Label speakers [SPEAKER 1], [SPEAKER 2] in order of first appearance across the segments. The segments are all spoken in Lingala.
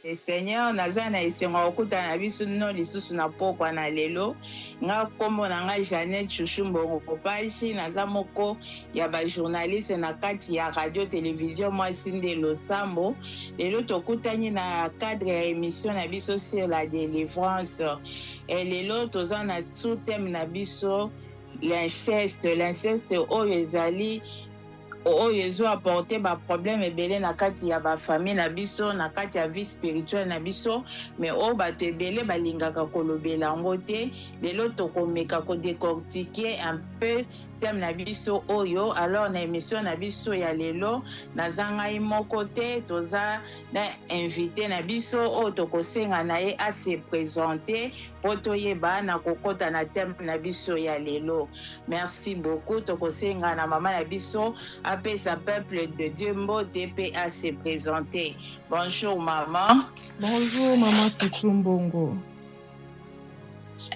[SPEAKER 1] Seigneur nazana esenga okuta na biso no lisusu na pokwa na lelo nga kombo na nga Jeannette Chouchou Mbongo Kopashi naza moko ya ba journaliste na kati ya radio télévision Mwasi Nde Losambo. Lelo tokutani na cadre ya émission na biso sur la délivrance. Et lelo toza na sous-thème na biso l'inceste oyo ezali oyo ezo apporter ba problème ebele na kati ya ba famille na biso na kati ya vie spirituelle na biso, mais o bato ebele balingaka kolobela yango te. Lelo tokomeka ko décortiquer un peu thème na biso oyo. Alors na émission na biso ya lelo nazangai moko te, toza na invité na biso o tokosenga na ye a se présenter po toyeba na kokota na thème na biso ya lelo. Merci beaucoup. Tokosenga na mama na biso appelle sa peuple de Dieu Mbote à se présenter. Bonjour maman.
[SPEAKER 2] Bonjour maman Chouchou Mbongo.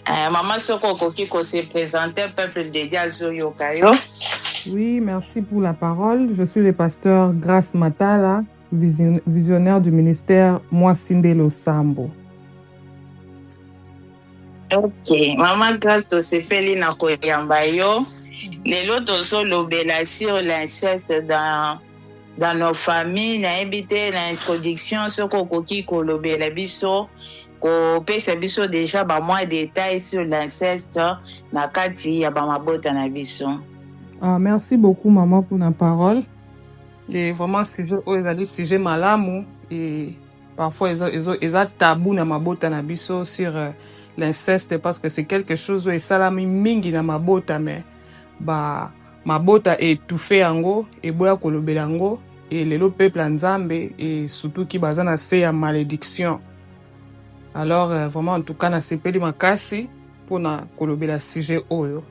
[SPEAKER 1] Maman Soko Koki ko se présenter peuple de Dieu Zoyokayo.
[SPEAKER 2] Oui, merci pour la parole. Je suis le pasteur Grace Matala, visionnaire du ministère Mwasi Nde Losambo.
[SPEAKER 1] Ok, maman Grace to se feli na koyamba yo. Lelo tozo lobela sur l'inceste dans nos familles. Na ebite na introduction soko koki ko lobela biso ko pesa biso déjà ba moins détails sur l'inceste na kati ya ba mabota na biso.
[SPEAKER 2] Merci beaucoup maman pour la parole. Et vraiment sujet le sujet malamu et parfois ils ont tabou na mabota na biso sur l'inceste parce que c'est quelque chose où et salami mingi na mabota mais ba mabota étouffé yango et boya kolobela yango et lelo peuple nzambe et surtout qui bazana se ya malédiction. Alors vraiment en tout cas na sepeli makasi pour na kolobela sujet oyo.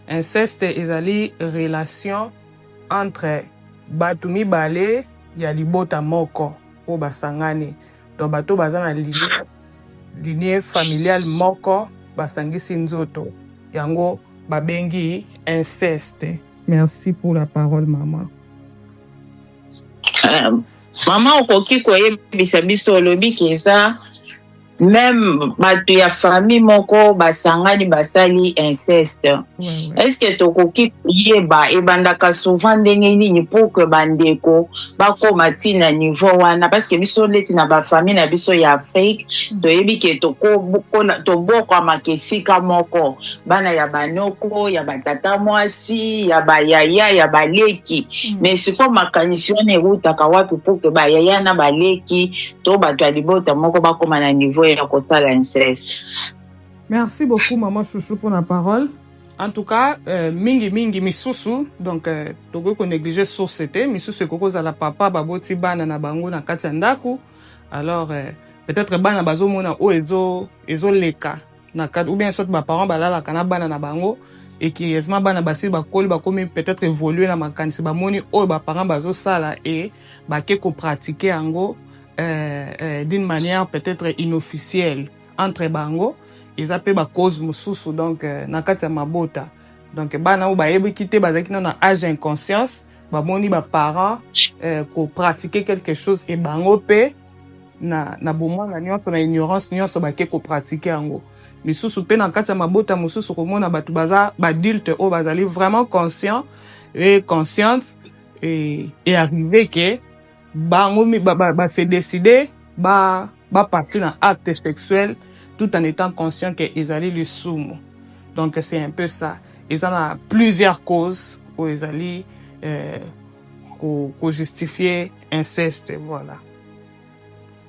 [SPEAKER 2] Inceste ezali relation entre batu mibale ya libota moko o basangani. Donc bato bazana lignée familiale moko basangisi nzoto yango babengi inceste. Merci pour la parole maman.
[SPEAKER 1] Maman okoki koyebisa biso lobi keza même bato ya famille moko basangani basali inceste. Est-ce que tokoki yeba ebandaka souvent ndenge nini pour que bandeko bakoma tina niveau wana parce que biso leti na ba famille na biso ya Afrique toyebi ke toboko makesika moko bana ya banoko ya batata mwasi ya bayaya ya baleki mais siko makanisi wana erutaka wapi pour que bayaya na baleki to bato ya libota moko bakoma na niveau ya kosala inceste.
[SPEAKER 2] Merci beaucoup maman Chouchou pour la parole. En tout cas, mingi misusu donc togo ko négliger société misusu koko za la papa baboti bana na bango na kati ndaku. Alors peut-être bana bazomona o ezo leka na kati ou bien soit ba parents balala kana bana na bango et qui esma bana basi ba koli ba komi peut-être évoluer na makanisi ba moni o ba parents bazo sala et ba ke ko pratiquer ango d'une manière peut-être inofficielle entre bango ils appellent ba cause mususu donc na kati ya mabota donc bana ou ba yebi kité bazaki na âge inconscience ba moni ba parents ko pratiquer quelque chose et bango pe na bomwa na nyonso na ignorance nyonso ba ke ko pratiquer ango misusu pe na kati ya mabota mususu ko mona batu baza ba adulte o bazali vraiment conscient et consciente et arriver que bango ba se décider ba passer dans acte sexuel tout en étant conscient que ils allaient le soumo. Donc c'est un peu ça. Ils en ont plusieurs causes où ils allaient justifier inceste, voilà.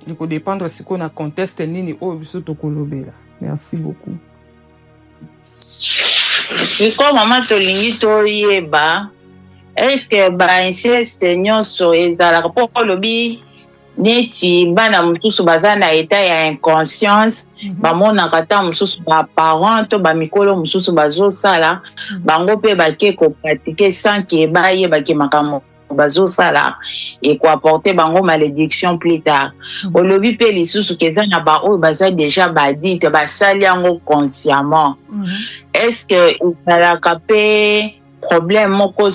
[SPEAKER 2] Donc au dépendre si qu'on a conteste nini o biso to kolobela. Merci beaucoup.
[SPEAKER 1] Siko maman tolingi toyeba est-ce que ba inceste nyonso ezalaka po kolobi neti bana mususu baza na état ya inconscience bamona kata mususu ba parents to ba mikolo mususu bazosala bango pe bake ko pratiquer sans que baye bake makamo bazosala et ko apporter bango malédiction plus tard. Olobi pe lisusu keza na ba oyo baza déjà badite basali yango consciemment. Est-ce que ezalaka pe problème moko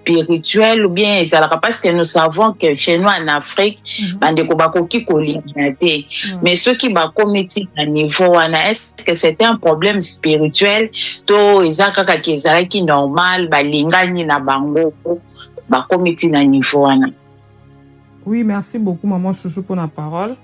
[SPEAKER 1] spirituel ou bien ezalaka parce que nous savons que chez nous en Afrique bandeko bakoki kolinga te mais ceux qui bakomi ti na niveau wana est-ce que c'était un problème spirituel to eza kaka ki ezalaki normal balingani na bango bakomi ti na niveau wana?
[SPEAKER 2] Oui, merci beaucoup maman Chouchou pour la parole.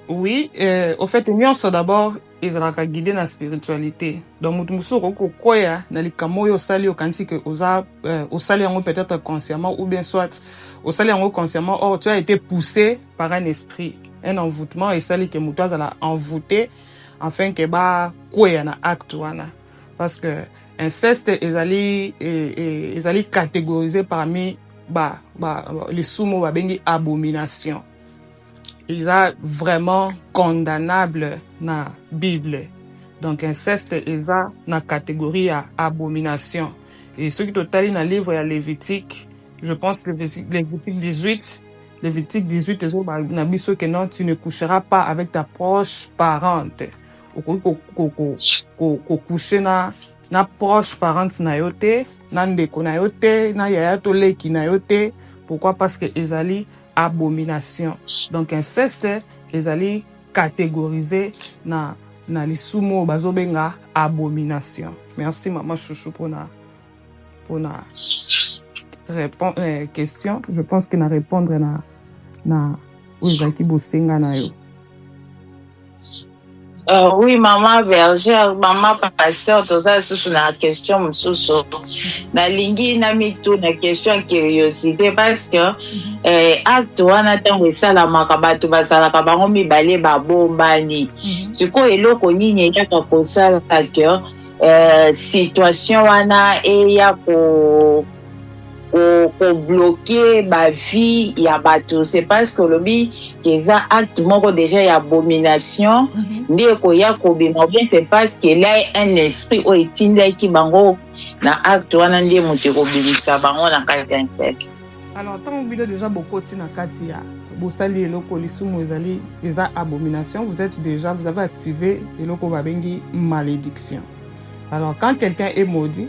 [SPEAKER 2] Oui, au fait, nyonso d'abord ezalaka guidé na spiritualité. Donc mutu musu ko koya na likamo yo sali okanisi que oza osali yango peut-être consciemment ou bien soit osali yango consciemment, or tu as été poussé par un esprit, un envoûtement et sali que mutu azala envoûté afin que ba koya na acte wana. Parce que inceste ezali catégorisé parmi les sumo babengi abomination. Ils sont vraiment condamnables dans la Bible. Donc, inceste est dans la catégorie abomination. Et ce qui est dans le livre de Lévitique, je pense que Lévitique 18, que non, tu ne coucheras pas avec ta proche parente. Coucher na proche parente na yote, na ndeko na yote, na yaya to leki na yote. Pourquoi? Parce que ezali abomination. Donc inceste ezali catégorisé na lisumo bazobenga abomination. Merci maman Chouchou pour na question. Je pense que na répondre na uzaki bosenga na yo.
[SPEAKER 1] Oui, maman Vergère, maman pasteur, tout ça, c'est une question, na lingi na mitu na question curiosité parce que acte wana tango sala makabatu basala kabango mibale babombani. Siko eloko nini yaka kosala que situation wana eya ko bloquer ma vie ya bato. C'est parce que le bi keza acte moko déjà ya abomination ndé ko ya ko bima bien c'est parce que là un esprit o etinda ki bango na acte wana ndé moto ko bimisa bango na kati inceste.
[SPEAKER 2] Alors tant que déjà beaucoup na kati ya bosali eloko lisumu ezali eza abomination, vous avez activé eloko babengi malédiction. Alors quand quelqu'un est maudit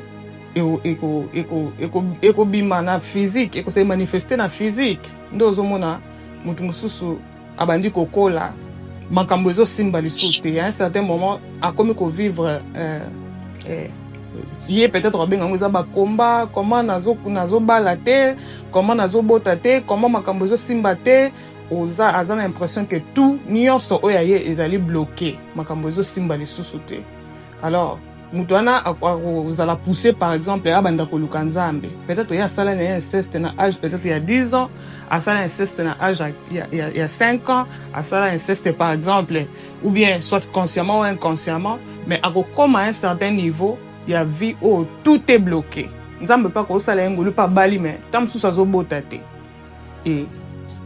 [SPEAKER 2] eko bimana physique, eko se manifester na physique. Ndozo mona mutu mususu abandi kokola makambo ezo simba lisusu te. À un certain moment akomi ko vivre yé peut-être benga ngoza ba combat, comment nazo bala te, comment nazo bota te, comment makambo ezo simba te. Oza aza na l'impression que tout nyonso oya ye ezali bloqué, makambo ezo simba lisusu te. Alors Moutouana vous allez pousser par exemple à Bandako Lukanzambe. Peut-être il y a ça là, il y a un inceste dans âge, peut-être il y a 10 ans, à ça là, inceste dans âge il y a 5 ans, à ça là, inceste par exemple, ou bien soit consciemment ou inconsciemment, mais comme à un certain niveau, il y a vie où tout est bloqué. Nzambe pas ko sala ngolu pas bali mais tam sous sa zobotate. Et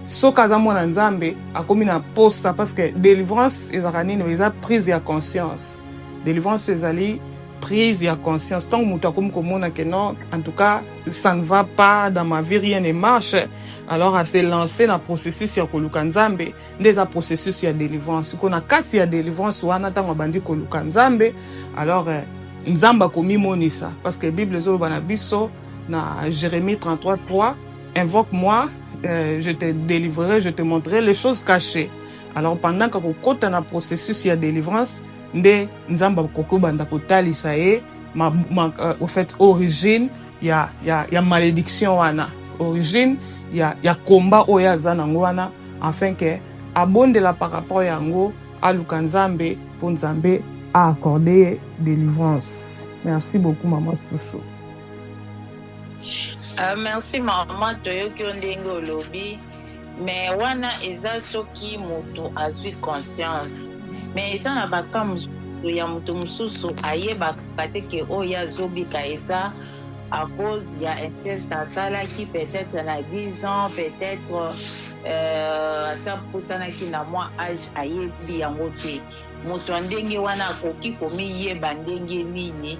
[SPEAKER 2] sokaza mona nzambe akomi na posta parce que délivrance ezakani no eza prise ya conscience. Délivrance ezali prise et conscience. Tant que comme que non, en tout cas, ça ne va pas dans ma vie, rien ne marche. Alors, à se lancer dans le processus ya kolukanzambe, des processus ya délivrance. Qu'on a quatre ya délivrance, ou on attend un bandit kolukanzambe. Alors, nzamba komi monisa. Parce que la Bible zo banabiso na Jérémie 33:3, invoque-moi, je te délivrerai, je te montrerai les choses cachées. Alors, pendant que vous côté dans le processus ya délivrance, nde nzamba koko banda kotalisa ye au fait origine ya malédiction wana, origine ya combat oya zanango wana, afin que abondela par rapport yango aluka nzambe pour nzambe a accordé délivrance. Merci beaucoup maman Chouchou.
[SPEAKER 1] Merci maman toyoki ndenge olobi, mais wana eza soki moto azwi conscience. Mais ça n'a pas comme ya moto mususu ayebaka te ke oyo azobika eza à cause ya inceste asalaki peut-être na 10 ans, peut-être asapusanaki na mwa âge ayebi yango te. Moto ndenge wana akoki komiyeba ndenge nini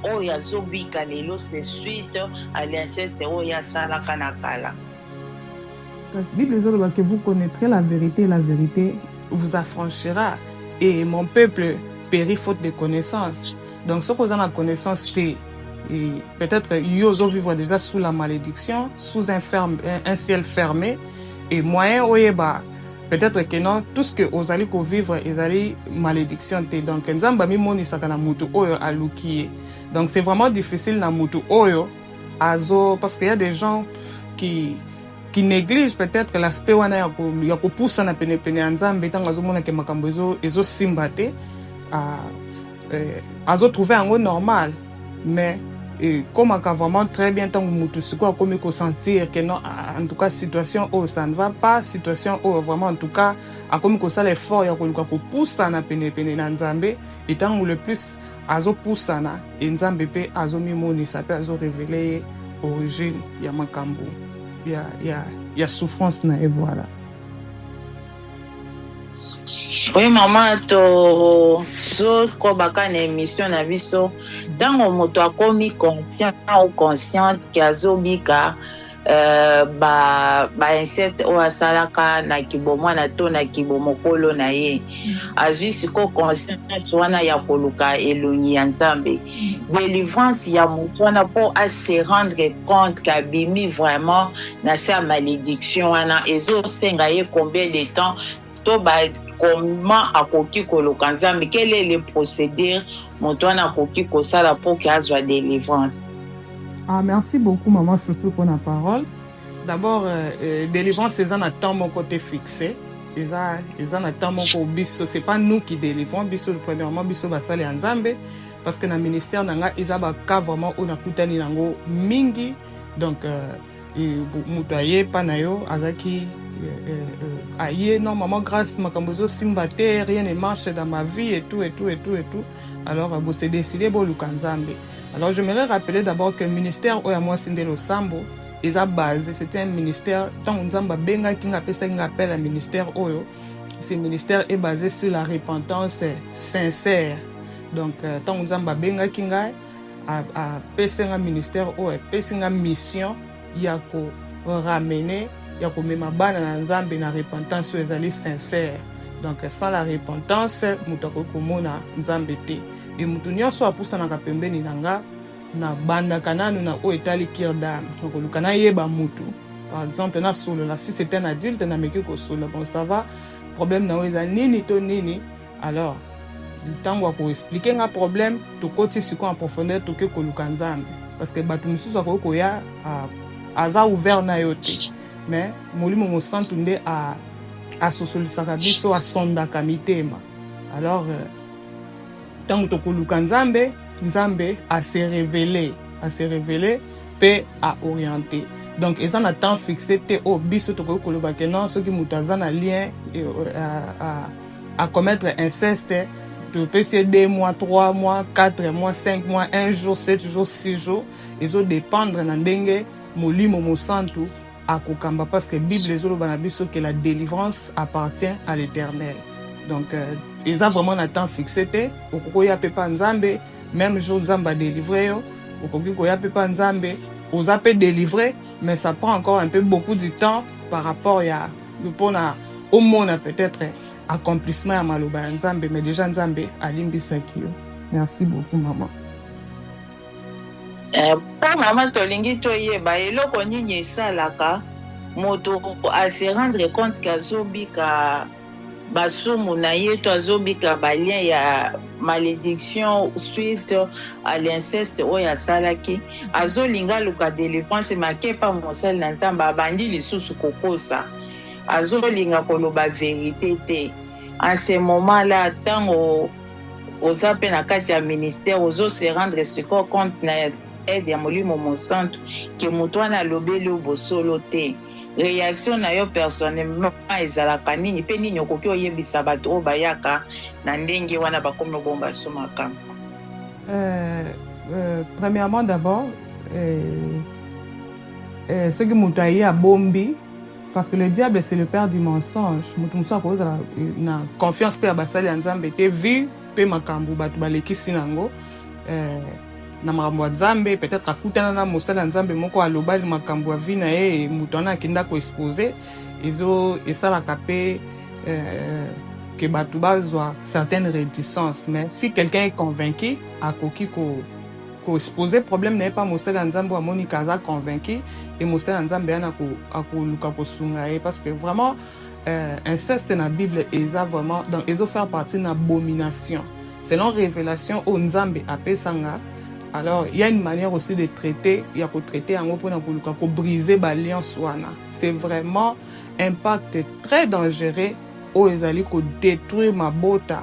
[SPEAKER 1] oyo azobika lelo c'est suite à l'inceste oyo asalaka na kala.
[SPEAKER 2] La Bible dit que vous connaîtrez la vérité et la vérité vous affranchira. Et mon peuple périt faute de connaissance. Donc, ce qu'on a la connaissance, et peut-être ils vivre déjà sous la malédiction, sous un ciel fermé, et moyen oyeba peut-être que non, tout ce que vous allez vivre, ils allaient malédiction. Donc, nzamba mi moni sakana mutu oyo alukie. Donc, c'est vraiment difficile na mutu oyo azo, parce qu'il y a des gens qui négligent peut-être l'aspect wana ya kupusa na pene nzambe tango azomona ke makambo ezo simbate azo trouver un normal, mais comme vraiment très bien tant que mutu siko comme ko sentir que non, en tout cas situation où ça ne va pas, situation où vraiment en tout cas a comme ko ça l'effort ya ko poussa na pene na nzambe, et tant le plus azo poussa na nzambe pe azo mimoni ça peut azo révéler origine ya makambo ya souffrance na, et voilà.
[SPEAKER 1] Oui, maman, to ko baka na émission na biso tango moto akomi conscient ou consciente ki azobika ba inceste o asalaka na kibomo na to na kibomokolo na ye azwi siko conscience wana ya koluka elongi ya nzambe délivrance ya moto wana po a se rendre compte kabimi vraiment na sa malédiction wana ezosenga ye combien de temps to ba comment akoki koluka nzambe, quel est le procédure moto wana akoki kosala pour qu'il azwa délivrance.
[SPEAKER 2] Merci beaucoup maman Chouchou pour la parole. D'abord délivrance c'est un temps mon côté fixé, ils en attendent mon biso, c'est pas nous qui délivrons biso, premièrement biso basale nzambe parce que dans le ministère nanga ils ont cas vraiment on a kutani nango mingi, donc mutaye panayo azaki aïe non maman grâce makambozo simbate rien ne marche dans ma vie et tout. Alors vous s'est décidé pour le Kanzambe. Alors je me rappeler d'abord que le ministère où moi Sinde Losambo ils a basé, c'était un ministère tant Nzamba benga qui appelle un ministère oyo. Ce ministère est basé sur la repentance sincère. Donc tant Nzamba benga kinga a pèse un ministère oyo, pèse une mission yako ramener ya komema bana na nzambe na repentance ezali sincère. Donc sans la repentance mutu akokomona nzambe te, et mutu nyonso apusanaka pembeni nanga na bandaka nanu na oyo etali cœur d'âme. Donc oluka nayeba mutu par exemple na solola, si c'est un adulte na meki kosolola, bon ça va problème na oyo eza nini to nini, alors ntango akoexplike nga problème tokoti siko en profondeur toke koluka nzambe, parce que bato misusu akoki koya aza ouvert na yo te, mais molimo mosantu nde asosolisaka biso asondaka mitema. Alors tango tokoluka nzambe a se révéler pe a orienter. Donc ils ont un temps fixé te au biso tokoki koloba ke non soki mutu aza na lien à commettre inceste, tu peux essayer 2 mois, 3 mois, 4 mois, 5 mois, 1 jour, 7 jours, 6 jours. Ils ont dépendre na ndenge molimo mosantu akokamba, parce que Bible ezoloba na biso que la délivrance appartient à l'Éternel. Donc ils ont vraiment un temps fixé te okokoya pe pa nzambe même jour nzamba délivrer yo okoki koya pe pa nzambe oza pe délivrer, mais ça prend encore un peu beaucoup de temps par rapport à pona au mona peut-être accomplissement ya maloba ya nzambe, mais déjà nzambe alimbisaki yo. Merci beaucoup maman.
[SPEAKER 1] Pa maman tolingi toyeba eloko nini esalaka moto a se rendre compte qu'azobika basumu na ye to azobika balien ya malédiction suite à l'inceste oyo asalaki azolinga luka délivrance make pa mosali na nzambe abandi lisusu kokosa azolinga koloba vérité te. En ce moment là ntango oza mpe na kati ya ministère ozo se rendre siko compte na aide ya molimo mosantu ke moto wana alobeli bosolo te, réaction na yo personnellement ezalaka nini mpe nini okoki oyebisa bato oyo bayaka na ndenge wana bakomi obomba so makambo?
[SPEAKER 2] Premièrement d'abord soki moto aye abombi, parce que le diable c'est le père du mensonge, moto mosusu akozala na confiance mpe ya basali ya nzambe te vu mpe makambo bato balekisi nango na makambo ya nzambe, peut-être akutana na mosali ya nzambe moko alobali makambo ya vi na ye moto wana akenda koexpose esalaka mpe ke bato bazwa certaines réticences. Mais si quelqu'un est convaincu akoki poser problème n'est pas mosala nzambe wa moni kaza convaincu et mosala nzambe ana ko luka ko sunga parce que vraiment inceste na Bible eza vraiment donc ils ont faire partie d'une abomination selon révélation au nzambe apesanga. Alors il y a une manière aussi de traiter, il y a ko traiter yango pona ko luka ko briser l'alliance wana. C'est vraiment impact très dangereux au ezali ko détruire mabota.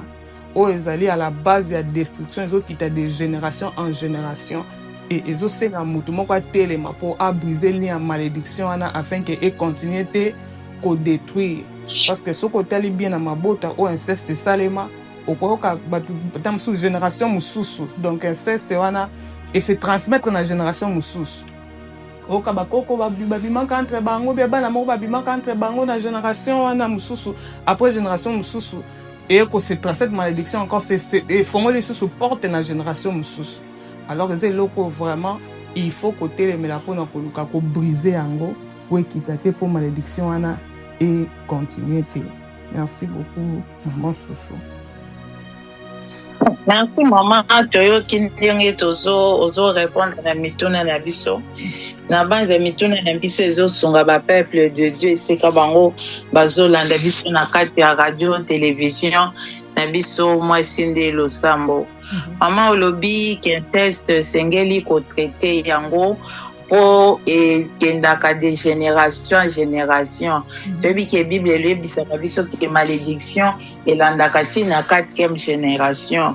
[SPEAKER 2] Ils allaient à la base de la destruction, ils ont quitté de génération en génération. Et ils ont fait un mouvement pour briser les malédictions afin qu'ils continuent à détruire. Parce que ce côté est bien à ma botte, ou inceste salema, au dans sous génération moussous. Donc inceste et se transmettre dans la génération moussous. Au kabakoko babimaka entre bango bana mo babimaka entre bango na génération wana moussous après génération moussous. Et que cette malédiction encore, il faut que les sous portent dans la génération moussous. Alors, c'est là que vraiment, il faut que les mélapons pour briser en pour quitter pour malédiction et continuer. Merci beaucoup, maman Chouchou.
[SPEAKER 1] Merci, maman. Toyo Kintingi Tozo, Ozo répondre à la mituna na biso. Na banza mituna na biso ezo songa ba peuple de Dieu c'est kabango bazo landa biso na kati ya radio télévision na biso moi sinde losambo. Maman olobi qu'un test sengeli ko traiter yango po et kendaka de génération en génération. Depuis que Bible lui bisaka biso que malédiction et landaka tina 4e génération.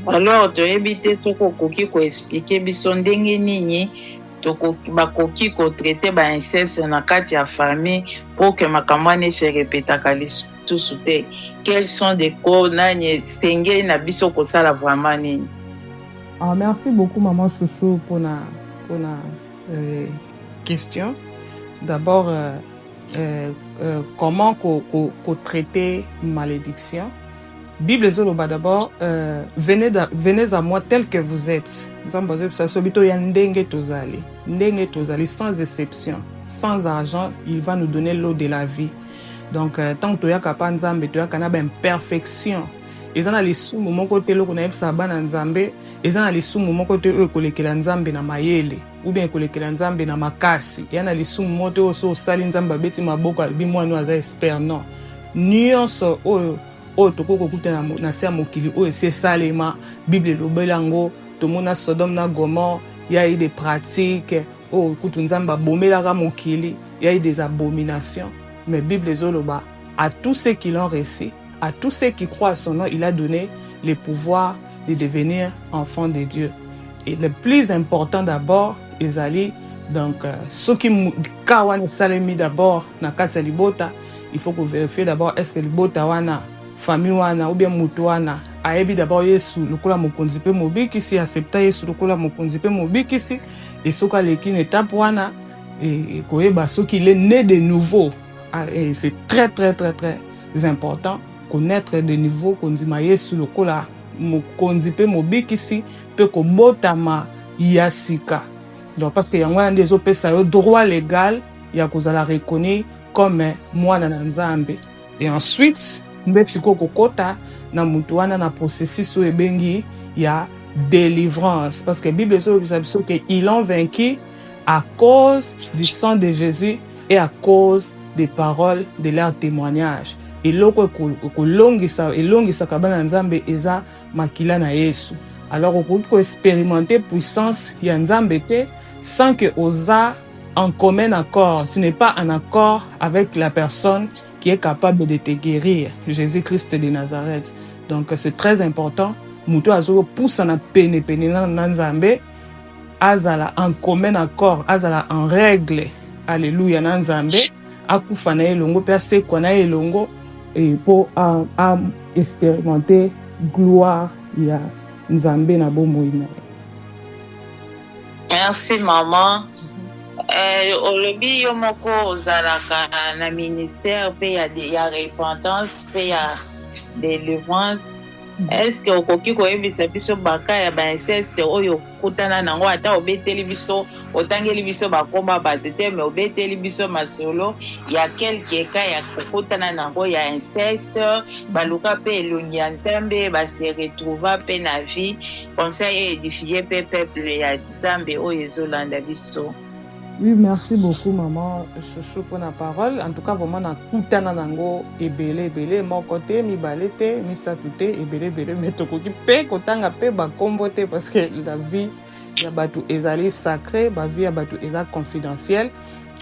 [SPEAKER 1] Alors de éviter to ko koki ko expliquer biso ndenge nini bakoki ko traiter ba inceste na kati ya famille pour que makamane se répétaka lisusu te. Quels sont des codes nani sengeli na biso ko sala vraiment nini?
[SPEAKER 2] Ah, merci beaucoup maman Chouchou pour la question. D'abord, comment traiter malédiction? Bible zoloba d'abord, venez à moi tel que vous êtes. Sans exception, sans argent, il va nous donner l'eau de la vie. Donc, tant que tu as une imperfection, ils ont les sous mon côté le connaît ça ban nzambe ils ont les sous mon côté eux kolekela nzambe na mayele ou bien kolekela nzambe na makasi yana les sous moto oso sali nzamba beti maboko bi mwana aza expert non nyonso o tokoko kutana na se mokili o c'est salema Bible lobelango to mona Sodome na Gomorrhe il y a eu des pratiques o kutu nzamba bomelaka mokili il y a eu des abominations mais Bible zoloba à tous ceux qui l'ont reçu. À tous ceux qui croient à son nom, il a donné le pouvoir de devenir enfants de Dieu. Et le plus important d'abord, ils allaient donc ceux qui kawan salemi d'abord na kati libota, il faut que vérifier d'abord est-ce que libota wana famille wana ou bien mutu wana ayebi d'abord Yesu lokola mokonzi pe mobikisi accepta Yesu lokola mokonzi pe mobikisi et soka lekine étape wana et koyeba ceux qui est né de nouveau et c'est très très très très important. Connaître de niveau kondima Yesu lokola mokonzi pe mobikisi pe ko botama yasika donc parce que yango ndezo pesa yo droit légal ya kozala reconnu comme mwana na nzambe et ensuite mbetsiko kokota na mutu wana na processus o ebengi ya délivrance parce que Bible so que ils l'ont vaincu à cause du sang de Jésus et à cause des paroles de leur témoignage. Et loko elongisa kabana nzambe eza makila na Yesu. Alors on peut expérimenter puissance ya nzambe te sans que osa en commun accord. Tu n'es pas en accord avec la personne qui est capable de te guérir, Jésus-Christ de Nazareth. Donc c'est très important. Muto azo pousse na pene na nzambe azala en commun accord, azala en règle. Alléluia na nzambe akufa na elongo pe asekwa na elongo. Et pour expérimenter gloire ya nzambe na bomoina.
[SPEAKER 1] Merci maman. Olobi yo moko ozalaka na ministère pe ya repentance pe ya délivrance Est-ce que okoki koyebisa biso baka ya bainceste oyo okutana nango ata obeteli biso otangeli biso bakoma bato te me obeteli biso masolo ya quelque cas ya kokutana nango ya inceste baluka mpe elongi ya nzambe base retrouva mpe na vie comme ça édifie mpe peuple ya nzambe oyo ezolanda biso?
[SPEAKER 2] Oui, merci beaucoup, maman Chouchou, pour la parole. En tout cas, vraiment, na kutana nango ebele, mon côté, mi balete, mi satute, ebele, mais tokoki pe, kotanga pe, ba kombote, parce que la vie, ya batu ezali sacré, ba vie, ya batu ezali confidentiel.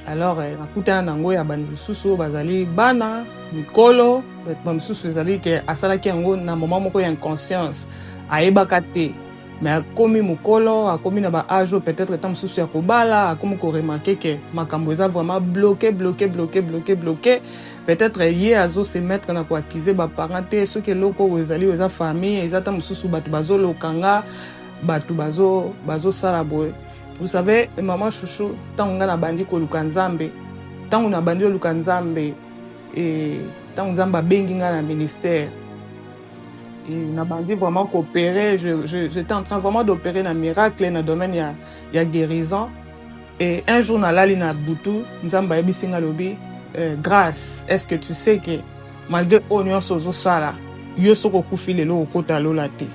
[SPEAKER 2] Alors, na kutana nango, ya bani susu, bazali bana, mikolo, bani susu ezali, ke asalaki yango, na moment moko ya inconscience, aebaka te. Mais akomi mukolo, akomi na ba âge peut-être tant mosusu ya kobala, akomi ko remarquer que makambo eza vraiment bloqué. Peut-être yé azo se mettre na ko accuser ba parents te, ceux que loko ezali eza famille, eza tant mosusu batu bazo lokanga, batu bazo sala boye. Vous savez, maman Chouchou, tant nga na bandi ko luka nzambe, tant na bandi ko luka nzambe et tant nzamba bengi nga na ministère. On a bandit vraiment coopérer. J'étais en train vraiment d'opérer un miracle dans le domaine de guérison. Et un jour, dans la ligne à Boutou, nous avons dit grâce. Est-ce que tu sais que malgré l'onion sozo sala, yo soko kufile lo okota lo late.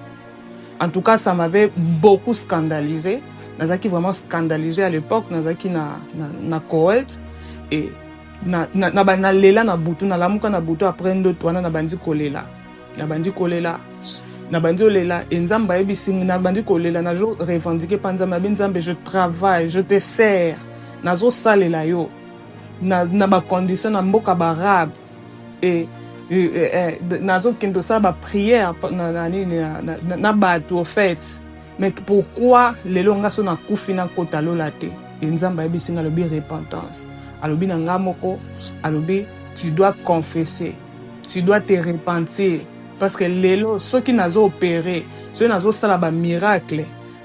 [SPEAKER 2] En tout cas, ça m'avait beaucoup scandalisé. Nazaki vraiment scandalisé à l'époque. Nazaki na Koweït et na lela na Boutou, na lamuka na Boutou après d'autres na bandi kolela. Na bandi kolela na bandi olela enzamba ebisingi na bandi kolela na jo revendiquer panzamba benzambe je travaille je te sers nazo salela yo na ba condition na mboka barabe et nazo kendo sa ba prière na batu au fait mais pourquoi lelo ngaso na kufi na kota lola te enzamba ebisinga lobi repentance alobi na ngamoko alobi tu dois confesser tu dois te repentir. Parce que lelo, ceux qui n'ont opéré, ceux qui n'ont sala ba miracle,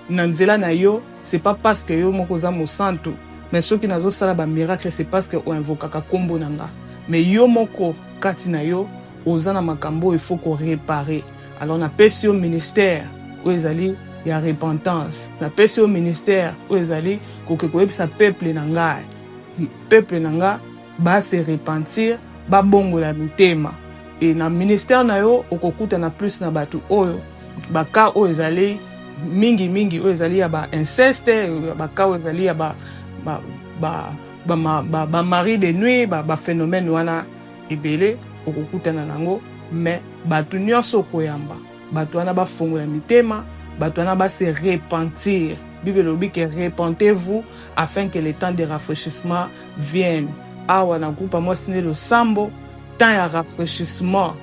[SPEAKER 2] nanzela na yo, c'est pas parce que yo moko za mo santo, mais ceux qui n'ont sala ba miracle, c'est parce que o invokaka kombo nanga. Mais yo moko kati na yo, ozana makambo, il faut qu'on réparer. Alors na pesi au ministère, où ezali ya repentance. Na pesi au ministère, où ezali kokeko sa peuple nanga. Peuple nanga ba se repentir, ba bongo la mitema. Et dans le ministère na yo okokuta na plus na batu oyo baka oyo ezali mingi oyo ezali ya ba inceste baka oyo ezali ya ba mari de nuit ba phénomène wana ebele okokuta na nango mais batu nyonso koyamba batu wana ba fongola mitema batu wana ba se repentir. Bible lobi que repentez-vous afin que le temps de rafraîchissement vienne. Awa na groupe moi signé le sambo temps ya rafraîchissement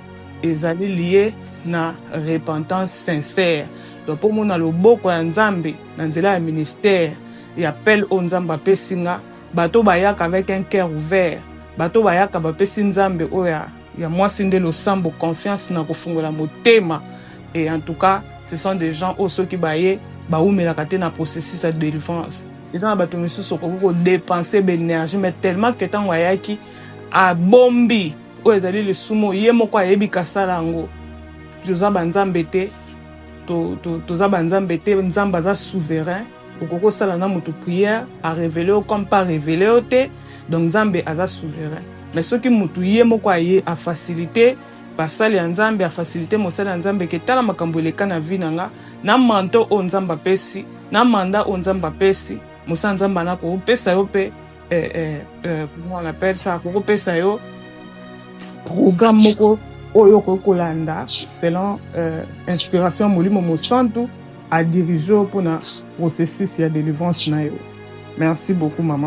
[SPEAKER 2] ezali lié na repentance sincère. Donc pour mon loboko ya nzambe na nzela ya ministère et appel au nzamba pesinga bato bayaka avec un cœur ouvert bato bayaka ba pesi nzambe oya ya mwasi nde lo sambo confiance na kofungola motema. Et en tout cas ce sont des gens ceux qui baye baumelaka te na processus de délivrance. Ils ont bato misusu ko dépenser l'énergie mais tellement que tant wayaki a bombi o ezali le sumo ye moko ayebi kasala ngo toza banzambe te toza banzambe te nzamba za souverain okoko sala na moto prière a révéler comme pas révéler te donc nzambe aza souverain mais ce qui moto ye moko aye a facilité basali ya nzambe a facilité mosala ya nzambe ke tala makambo eleka na vie nanga na manto o nzamba pesi na manda o nzamba pesi mosa nzamba na ko pesa yo pe comment on appelle ça ko pesa yo programme moko oyo kokolanda selon inspiration molimo mosantu a diriger pour na processus ya délivrance na yo. Merci beaucoup maman.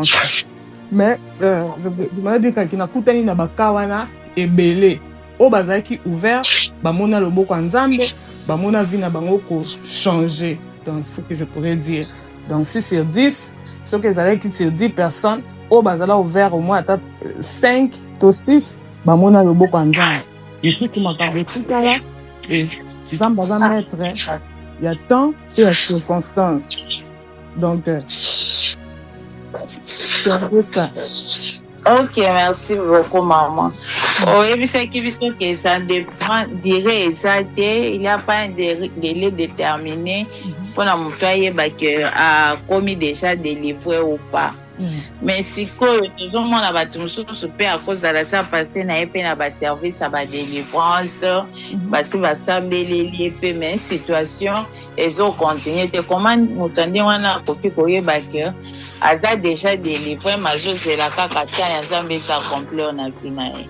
[SPEAKER 2] Mais je me dis que na kutani na bakawana ebele o bazaki ouvert bamona loboko nzambe bamona vie na bango ko changer. Donc ce que je pourrais dire donc 6 sur 10 ce que ça qui sur 10 personnes o bazala ouvert au moins 5 to 6 bamona loboko nzambe ici qui m'a parlé tout à l'heure et nzambe va mettre il y a temps sur la circonstance donc c'est un peu ça.
[SPEAKER 1] Ok, merci beaucoup maman. oyebisaki biso ke ça dépend dire ça te, il n'y a pas un délai déterminé mpona moto ayeba ke akomi déjà délivré ou pas. Mais sikoyo tozomona bato mosusu mpe akozala sa pase na ye mpe na baservice ya badélivrance basi basambeleli ye mpe mais situation ezokontinue te koma moto andi wana akoki koyeba ke aza déjà délivré mais azozela kaka ta ya nzambe esakomple na vi na ye.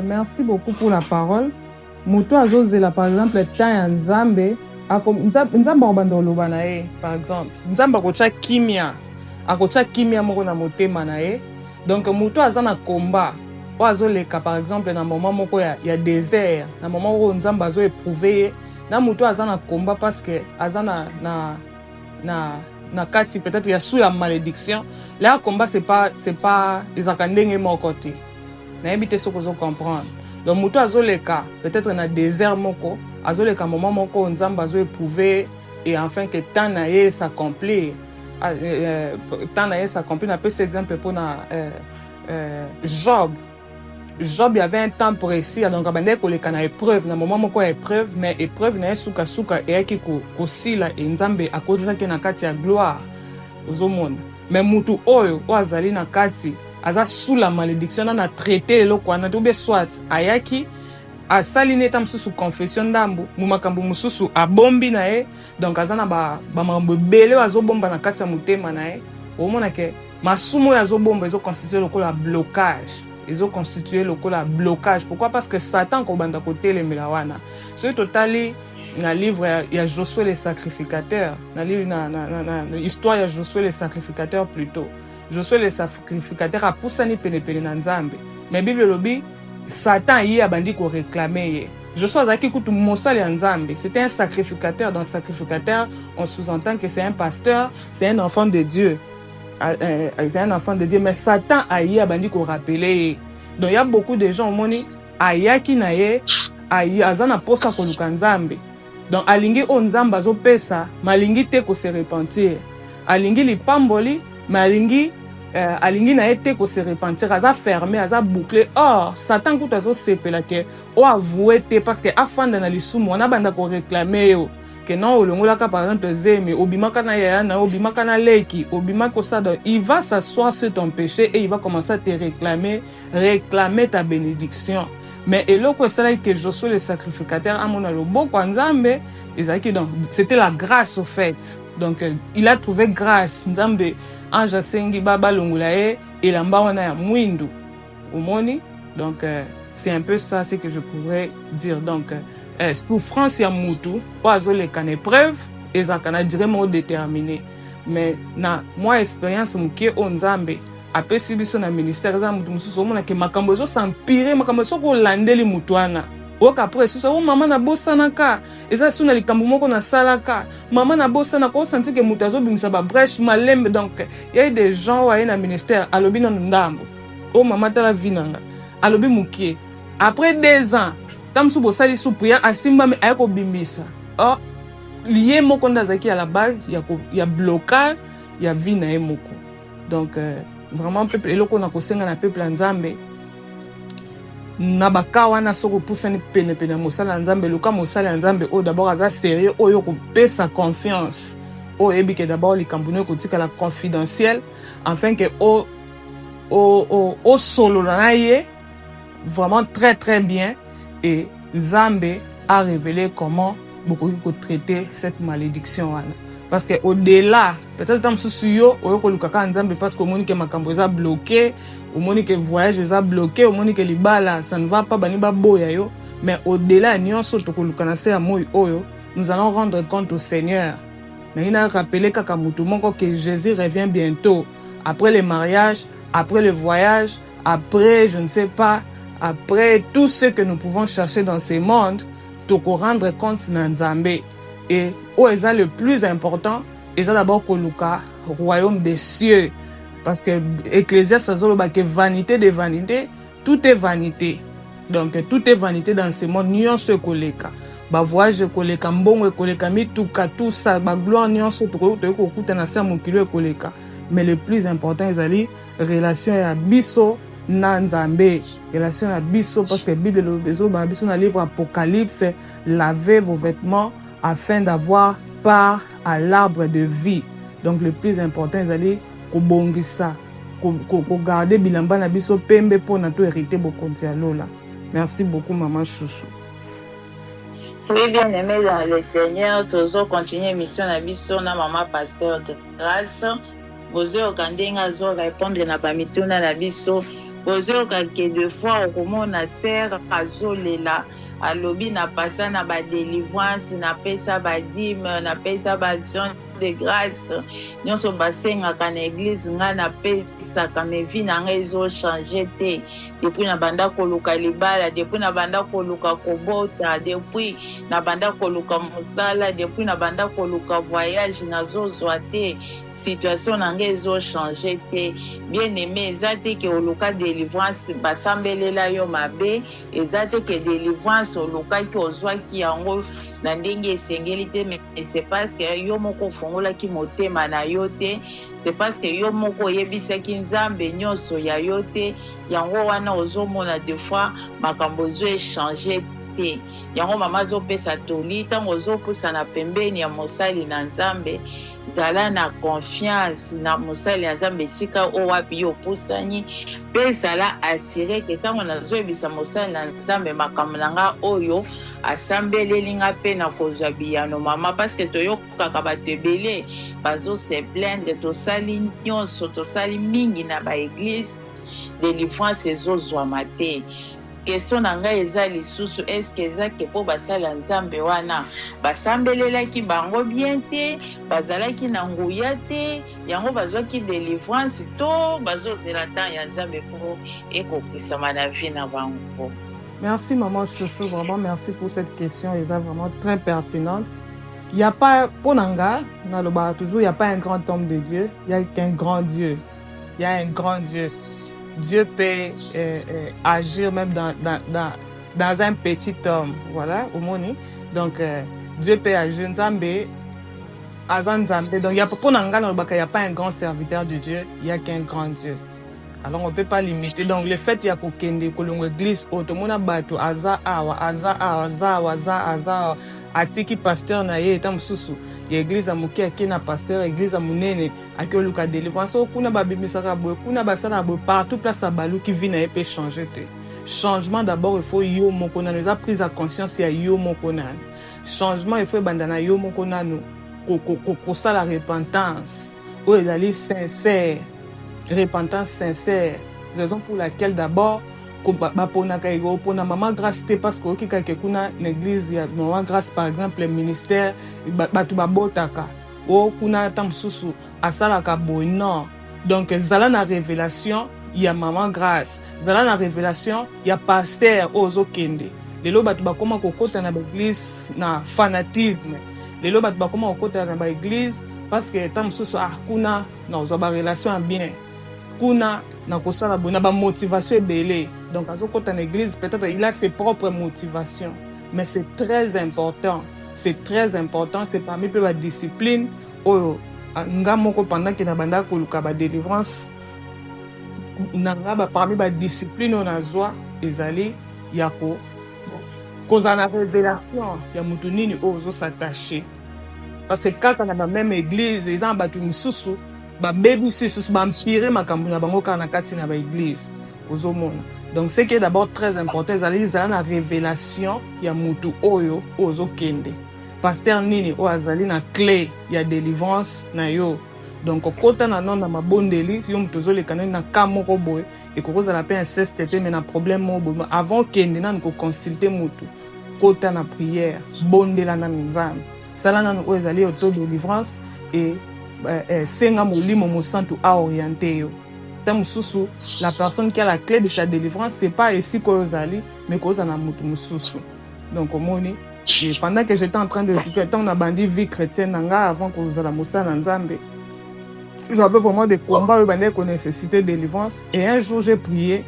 [SPEAKER 2] Merci beaucoup pour la parole. Moto azozela par exemple ta ya nzambe nzambe akobanda oloba na ye par exemple nzambe akotya kimia moko na motema na ye donc moto aza na komba oyo azoleka par exemple na moment moko ya désert na moment oyo nzambe azoéprouve ye na moto aza na komba parce que aza na kati peut-être ya sous ya malédiction là komba c'est pas ezalaka ndenge moko te nayebi te soki ozocomprendre. Donc moto azoleka peut-être na désert moko azoleka moment moko nzambe azoéprouve et enfin que temps na ye s'accomplir na pesa exemple pour na Job il y avait un temps précis donc abandé koleka na épreuve na moment moko ya épreuve mais épreuve na ye suka eyaki kosila et nzambe akozaki na kati ya gloire ozomona mais mutu oyo azali na kati aza sous la malédiction na traité eloko wana to be soit ayaki asali neta mosusu confession ndambo mu makambo mosusu abombi na ye donc aza na bamambo ebele azobomba na kati ya motema na ye omona ke masumu oyo azobomba ezoconstitue lokola blocage pourquoi parce que Satan kobanda kotelemela wana soki totali na livre ya Josué le sacrificateur na livre na histoire ya Josué le sacrificateur plutôt Josué le sacrificateur apusani penepene na nzambe mais Bible elobi Satan y abandi ko réclamer ye. Josué azaki kutu mosali ya nzambe, c'était un sacrificateur. Dans sacrificateur, on sous-entend que c'est un pasteur, c'est un enfant de Dieu. C'est un enfant de Dieu, mais Satan y abandi ko rappeler ye. Donc il y a beaucoup de gens moni ayaki na ye, azana posa ko luka nzambe. Donc alingi o nzambe azopesa, malingi te ko se repentir. Alingi lipamboli, malingi alingi na ye te ko se repentir, aza fermé, aza bouclé. Or Satan kutu azosepela ke o avoué te parce que afanda na lisumu wana banda ko réclamer yo que non olongolaka par exemple zeme obimaka na yaya na obimaka na leki obimaka ça. Donc il va s'asseoir sur ton péché et il va commencer à te réclamer ta bénédiction. Mais eloko esala que Josué le sacrificateur amona loboko nzambe ezaki donc c'était la grâce au fait. Donc il a trouvé grâce nzambe ange asengi baba longola ye elamba wana ya mwindu omoni. Donc c'est un peu ça ce que je pourrais dire. Donc souffrance ya mutu po azoleka na épreuve ezalaka na durée moko déterminée mais na moi expérience mokie o nzambe apesi biso na ministère eza mutu mosusu omonake makambo ezosampire makambo esoko olandeli mutu wana oyoka apres esusu o mama nabosanaka eza esu na likambo moko nasalaka mama nabosanaka osanti ke mutu azobimisa babrèche malembe. Donc il y a des gens oyo aye na ministère alobi nano ndambo o mama tala vi nanga alobi mokie après 2 ans tamsu bosali su prière asimbami aye kobimisa or lié moko nde azalaki à la base ya blocage ya vie na ye moko. Donc vraiment peuple eloko na kosenga na peuple ya nzambe na baka wana soko pusani penepene ya mosala ya nzambe luka mosala ya nzambe oyo d'abord aza sérieux oyo kopesa confiance oyo oyebi ke d'abord likambo no ekotikala confidentiel afin ke osolola na ye vraiment très très bien et Nzambe a révélé comment beaucoup traiter cette malédiction wana. Parce que au-delà peut-être tam susuyo oyoko lukaka Nzambe parce que omoni ke makambo eza bloqué, omoni ke voyage eza bloqué, omoni ke libala ça ne va pas bani ba boya yo, mais au-delà nyonso tokoluka na se ya moi oyo nous allons rendre compte au Seigneur. Mais il a rappelé kaka mutu moko que Jésus revient bientôt après le mariage, après le voyage, après je ne sais pas, après tout ce que nous pouvons chercher dans ce monde, toko rendre compte na Nzambe. Et où est le plus important, c'est d'abord koluka royaume des cieux. Parce que Ecclésiaste azoloba que vanité de vanité, tout est vanité. Donc tout est vanité dans ce monde, nyonso koleka. Ba voyage koleka, mbongo koleka, mituka, tout ça, ba gloire nyonso toko kuta na sa mokilo koleka. Mais le plus important, relation ya biso na Nzambe, relation ya biso, parce que Bible bezo ba biso na livre Apocalypse, lavez vos vêtements afin d'avoir part à l'arbre de vie. Donc le plus important ezali kobongisa ko garder bilamba na biso pembe pour na to hériter bokonzi ya lola. Merci beaucoup maman Chouchou.
[SPEAKER 1] Oui, bien aimé dans le Seigneur, toujours continuer mission na biso na maman pasteur de grâce. Vous okandinga zo répondre na bamituna na biso. Vous okake deux fois okomona sœur azolela alobi na pasa na ba délivrance na pesa ba dîme na pesa ba action de grâce nyonso basengaka na église nga na pesaka me vie na nga ezochanger te depuis na banda koluka libala, depuis na banda koluka kobota, depuis na banda koluka mosala, depuis na banda koluka voyage nazozwa te, situation na nga ezochanger te. Bien aimé, eza te ke oluka délivrance basambelela yo mabe, eza te ke délivrance olukaki ozwaki yango na ndenge esengeli te, mais c'est parce que yo moko fongolaki motema na yo te, c'est parce que yo moko oyebisaki nzambe nyonso ya yo te, yango wana ozomona des fois makambo ozo échanger te. Yango mama azopesa toli ntango ozopusa na pembeni ya mosali na nzambe, zala na confiance na mosali ya nzambe esika o wapi yo opusani, mpe zala atire ke ntango nazoyebisa mosali na nzambe makambo na nga oyo asambeleli nga mpe na kozwa biyano mama, parce que toyokaka bato ebele bazose plaindre, tosali nyonso tosali mingi na baeglise, délivrance ezozwama te. Question na ngai eza lisusu, est-ce que eza ke po basala nzambe wana basambelelaki bango bien te, bazalaki na nguya te, yango bazwaki délivrance to bazozela temps ya nzambe po ekokisama na vie na bango?
[SPEAKER 2] Merci maman Chouchou, vraiment merci pour cette question, elle est vraiment très pertinente. Il n'y a pas, pour Nanga, dans le bar toujours, il n'y a pas un grand homme de Dieu, il n'y a qu'un grand Dieu. Il y a un grand Dieu. Dieu peut agir même dans un petit homme, voilà, au monde. Donc, Dieu peut agir. Nzambe, Azanzambe. Donc, il y a pour Nanga, dans le bar, il n'y a pas un grand serviteur de Dieu, il n'y a qu'un grand Dieu. Alors, on ne peut pas limiter. Donc, le fait qu'il y a qu'une église, automona bato, aza awa, atiki pasteur na ye, etam susu. L'église a moqué à qui na pasteur, l'église a monene, à qui oluka délivrance. O kuna babimisaka boy, kuna basana boy, partout place à balou qui vient et peut changer te. Changement d'abord, il faut yo mokona. Nous a pris à conscience il y a yo mokona. Changement, il faut bandana yo mokona nous. Pour ça la repentance. Où ils allaient sincère. Repentance sincère, raison pour laquelle d'abord pour maman grâce parce que qui kuna l'église ya maman grâce par exemple le ministère batu babotaka o kuna tamsusu asala ka non, donc zala na révélation ya maman grâce, zala na révélation ya pasteur ozokende lelo batu bakoma kokota na l'église na fanatisme, lelo batu bakoma kokota na l'église parce que tamsusu kuna non zo ba relation bien kuna na kosala bona ba motivation ebele. Donc azokota na église peut-être il a ses propres motivations, mais c'est très important, c'est très important, c'est parmi peu la discipline oyo nga moko pendant que na banda koluka ba délivrance nanga ba parmi ba discipline on a joie ezali yako koza na révélation ya mutu nini ozo s'attacher, parce que quand on a la même église les gens batu misusu ba baby sus ba empire makambo na bango kana kati na ba église ozomona. Donc c'est qui est d'abord très important, c'est la révélation ya mutu oyo ozokende pasteur nini o azali na clé ya délivrance na yo. Donc kota na non na mabondeli yo mutu ozolekana na kamoko boy et koza la pe inceste te mais na problème mo boy avant kende na ko consulter mutu kota na prière bondela na nzambe sala na o ezali auto délivrance et senga molimo mo santu a orienter yo. Mususu, la personne qui a la clé de sa délivrance, c'est pas ici qu'Ozali, mais qu'Ozana Mususu. Donc, au monde, pendant que j'étais en train de vivre, on a bandit vie chrétienne avant que vous ayez Moussa Nzambe, j'avais vraiment des combats qu'on nécessitait de délivrance. Et un jour, j'ai prié.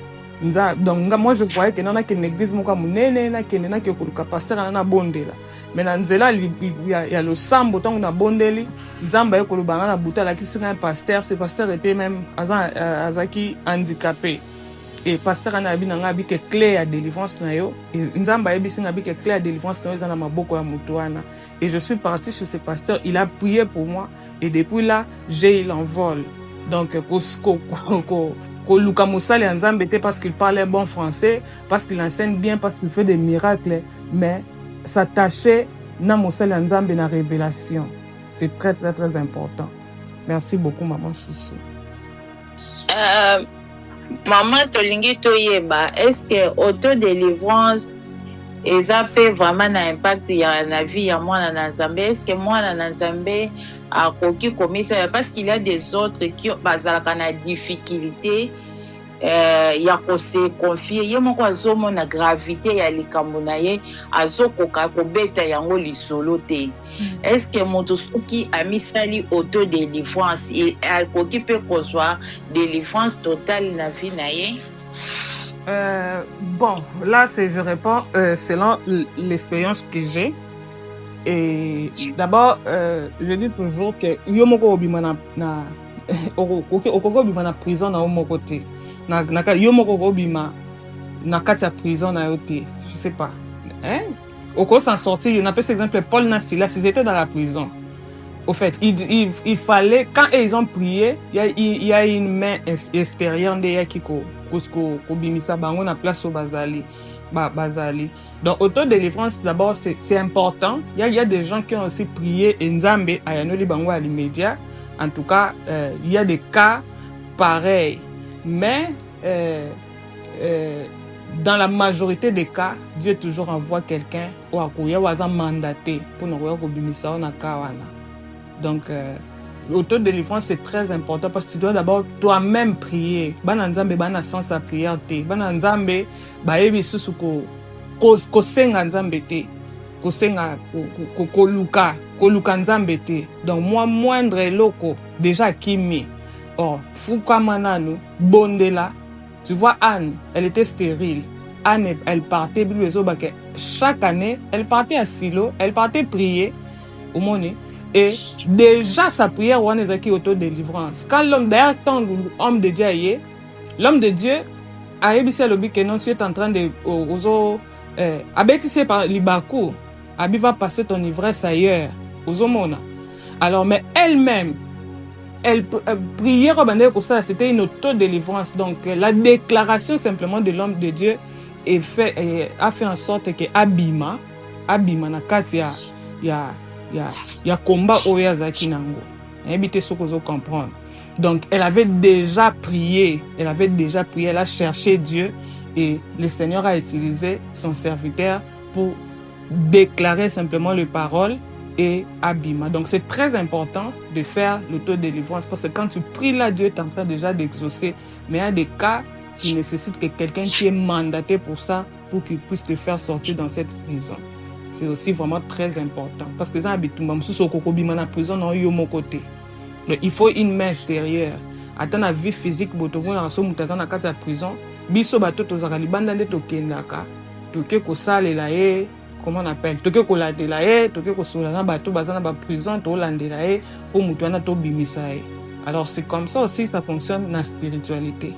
[SPEAKER 2] Donc, moi, je croyais qu'il y a une église qui est pasteur à la bonde. mais na nzela ya le sambo tant na bondeli zamba ekoloba na buta la kisi un pasteur, ce pasteur était même azaki handicapé. Et pasteur ana bi nga bi ke clé à délivrance na yo et nzamba yebi singa bi ke clé à délivrance na yo za na maboko ya mutu wana. Et je suis parti chez ce pasteur, il a prié pour moi et depuis là j'ai eu l'envol. Donc Luka Moussali Nzambe était parce qu'il parlait bon français, parce qu'il enseigne bien, parce qu'il fait des miracles, mais s'attacher na Moussali Nzambe na révélation. C'est très très très important. Merci beaucoup maman Sissi.
[SPEAKER 1] Maman tolingi toyeba, est-ce que autodélivrance eza fait vraiment un impact ya na vie ya mwana na Nzambe? Est-ce que mwana na Nzambe akoki komisa parce qu'il y a des autres qui bazalaka na difficulté ya kose confier ye moko azomona gravité ya likambo na ye azokoka kobeta yango lisolo te. Est-ce que moto soki amisali autodélivrance akoki pe kozwa délivrance totale na vie na ye?
[SPEAKER 2] Bon, là, je réponds selon l'expérience que j'ai. Et d'abord, je dis toujours que yomoko obima na okoko obima na prison na omoko te. Na yomoko obima na kati ya prison na yote. Je sais pas. Hein? Oko s'en sortir, on appelle cet exemple Paul na Silas, ils étaient dans la prison. Au fait, il fallait, quand ils ont prié, il y a une main extérieure de qui bimisa bango na place au bazali. Donc, autodélivrance, d'abord, c'est important. Il y a des gens qui ont aussi prié et Nzambe ayanoli bango à l'immédiat. En tout cas, il y a des cas pareils. Mais, dans la majorité des cas, Dieu toujours envoie quelqu'un ou a mandaté pour nous bimisa na kawana. Donc, l'autodélivrance, c'est très important parce que tu dois d'abord toi-même prier. Bana Nzambe bana sens à prière te. Bana Nzambe ba yebi susu ko senga Nzambe te. Ko senga ko luka Nzambe te. Donc moi moindre loko déjà kimi. Or, fuka mananu bondela. Tu vois Anne, elle était stérile. Anne, elle partait chaque année, elle partait à Silo, elle partait prier au monde. Et déjà sa prière on est qui autodélivrance. Quand l'homme d'ailleurs tant l'homme de Dieu l'homme de Dieu a ébissé le but que non tu es en train de abétissé par Libakou, Abi va passer ton ivresse ailleurs aux homona. Alors mais elle-même elle priait pour ça, c'était une autodélivrance. Donc la déclaration simplement de l'homme de Dieu a fait en sorte que Abima na katia ya combat oyazaki nango. Éviter ce que vous comprendre. Donc elle avait déjà prié, elle a cherché Dieu et le Seigneur a utilisé son serviteur pour déclarer simplement les paroles et abima. Donc c'est très important de faire l'autodélivrance parce que quand tu pries là, Dieu est en train déjà d'exaucer. Mais il y a des cas qui nécessitent que quelqu'un qui est mandaté pour ça, pour qu'il puisse te faire sortir dans cette prison. C'est aussi vraiment très important. Parce que ça habite la prison dans mon côté. Donc il faut une main extérieure. Attends la vie physique, la prison. Biso bato tozaka libanda nde tokendaka. Toke kosalela ye, comment on appelle? Toke kolatela ye, toke kosolana bato bazana ba prison tolandela ye pour mutu wana to bimisa ye. Alors c'est comme ça aussi ça fonctionne dans la spiritualité.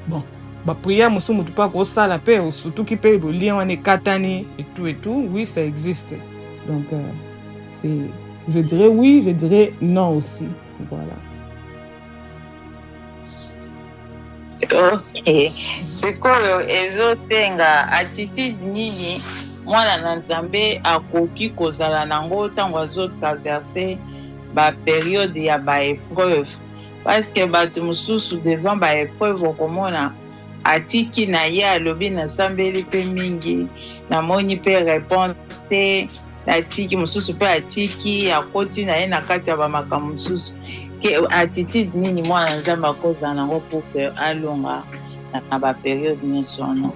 [SPEAKER 2] Bon, ba prière musu mutu pa ko sala pe surtout qui peut le lien wana katani et tout, oui ça existe. Donc je dirais oui, je dirais non aussi. Voilà.
[SPEAKER 1] Ok. Sikoyo ezotenga attitude nini mwana na Nzambe akoki kozala nango ntango azotraverse ba période ya ba épreuve parce que bato mosusu devant ba épreuve okomona atiki na ye alobi nasambeli mpe mingi namoni mpe réponse te atiki mosusu mpe atiki akoti na ye na kati ya bamakambo mosusu ke attitude nini mwana Nzambe akozala nango pour que alonga na ba période nyonso wana.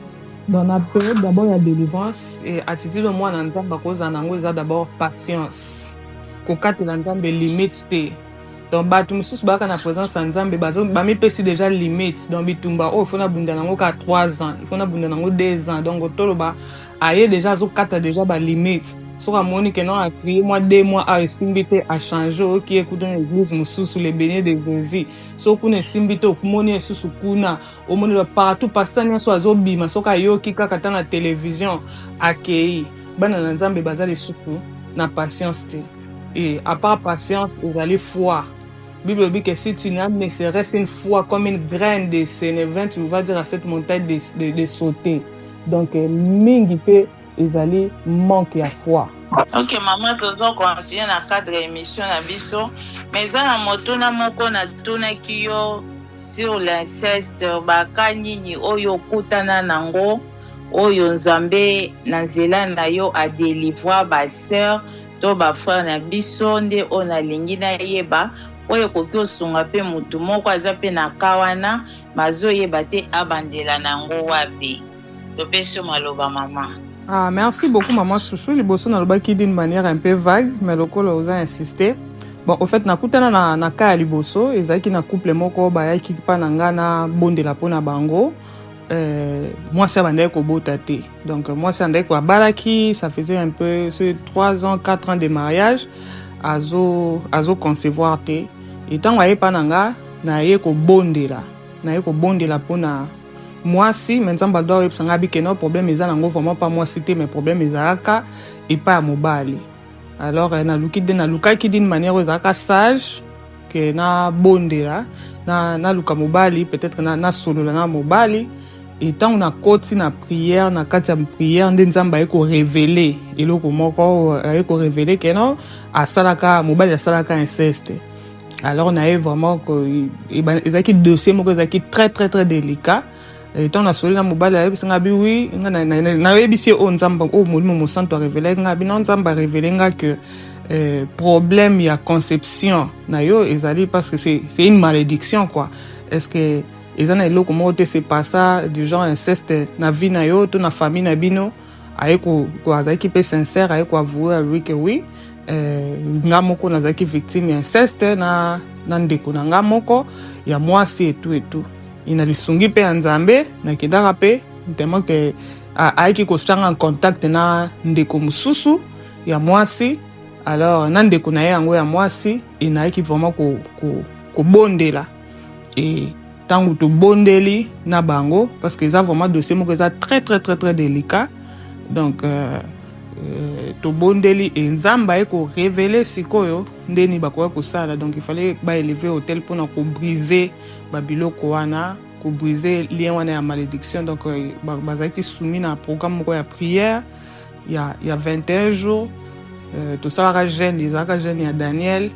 [SPEAKER 2] Dans la période d'abord la délivrance et attitude mwana Nzambe akozala nango eza d'abord patience kokatela Nzambe limite te. Donc bato mosusu baka na présence ya Nzambe bamipesi déjà limite donc bitumba il faut na bunda nango ka 3 ans, il faut na bunda nango 2 ans. Donc toloba aye déjà azokata déjà balimite soki amoni ke non aprie moi 2 mois esimbi te achange oki ekuta na église mosusu le bénie de Jésus soki kuna esimbi te okumoni esusu kuna omoni partout pasteur nyonso azobima soki ayoki kaka ta na télévision akei bana na nzambe baza lisusu na patience te et à part patience ezali foi. Bible dit que si tu n'aimes ne serait-ce une foi comme une graine de sénévin, tu vas dire à cette montagne de sauter. Donc, mingi pe ezali manque à foi.
[SPEAKER 1] Ok, maman, toujours continuer dans le cadre de l'émission na biso. Mais ça, na motuna moko na tuna kiyo sur l'inceste, baka nini oyo kutana nango, oyo nzambe na nzela na yo a délivrer ba sœur, to ba frère na biso nde ona lingi na yeba. Oyo koki osunga pe mutu moko aza pe na kawana mazoyeba te abandela nango wapi. Topesi maloba mama.
[SPEAKER 2] Ah, merci beaucoup maman Chouchou. Liboso na lobaki d'une manière un peu vague, mais lokolo oza insisté. Bon, au fait nakutana na ka liboso, ezaki na couple moko bayaki pa na ngana bondela pona bango. Moi ça bandai ko bota te. Donc moi ça bandai ko balaki, ça faisait un peu 3 ans, 4 ans de mariage. Azo concevoir te. Et tant waye pananga na ye ko bondela pona moi si maintenant bado yeb sanga bi que no problème ezana ngo vraiment pas moi cité mais problème ezaka et pas mobali. Alors na lukaki d'une manière ezaka sage que na bondela na luka mobali peut-être na solo na mobali et tant on a koti na prière na kati ya prière nde nzamba eko révéler eloko moko eko révéler que non asalaka mobali asalaka inceste. Alors on a vraiment que ezaki dossier moko ezaki très très très délicat. Et tant on a solé na mobali ayebi sanga bi oui na yebisi o nzamba o molimo mo santo révéler nga bi non nzamba révéler nga que problème ya conception na yo ezali parce que c'est une malédiction quoi. Est-ce que ezana eloko moko te c'est pas ça du genre inceste na vie na yo to na famille na bino ayeko ko azaki pe sincère ayeko avouer à lui que oui nga moko nazaki victime ya inceste na ndeko na nga moko ya mwasi et tout ina lisungi pe nzambe na kidaka pe tellement que aiki ko stanga en contact na ndeko mususu ya mwasi. Alors na ndeko na yango ya mwasi ina aiki vraiment ko bondela et tangu to bondeli na bango parce que ça vraiment dossier moko ça très très très très délicat. Donc to bondeli et nzamba eko révéler sikoyo ndeni bakoya kosala. Donc il fallait ba élever hôtel pour na ko briser babiloko wana ko briser lien wana ya malédiction. Donc bazaki soumis na programme moko ya prière ya 21 jours. Tout ça la jeune Isaac jeune ya Daniel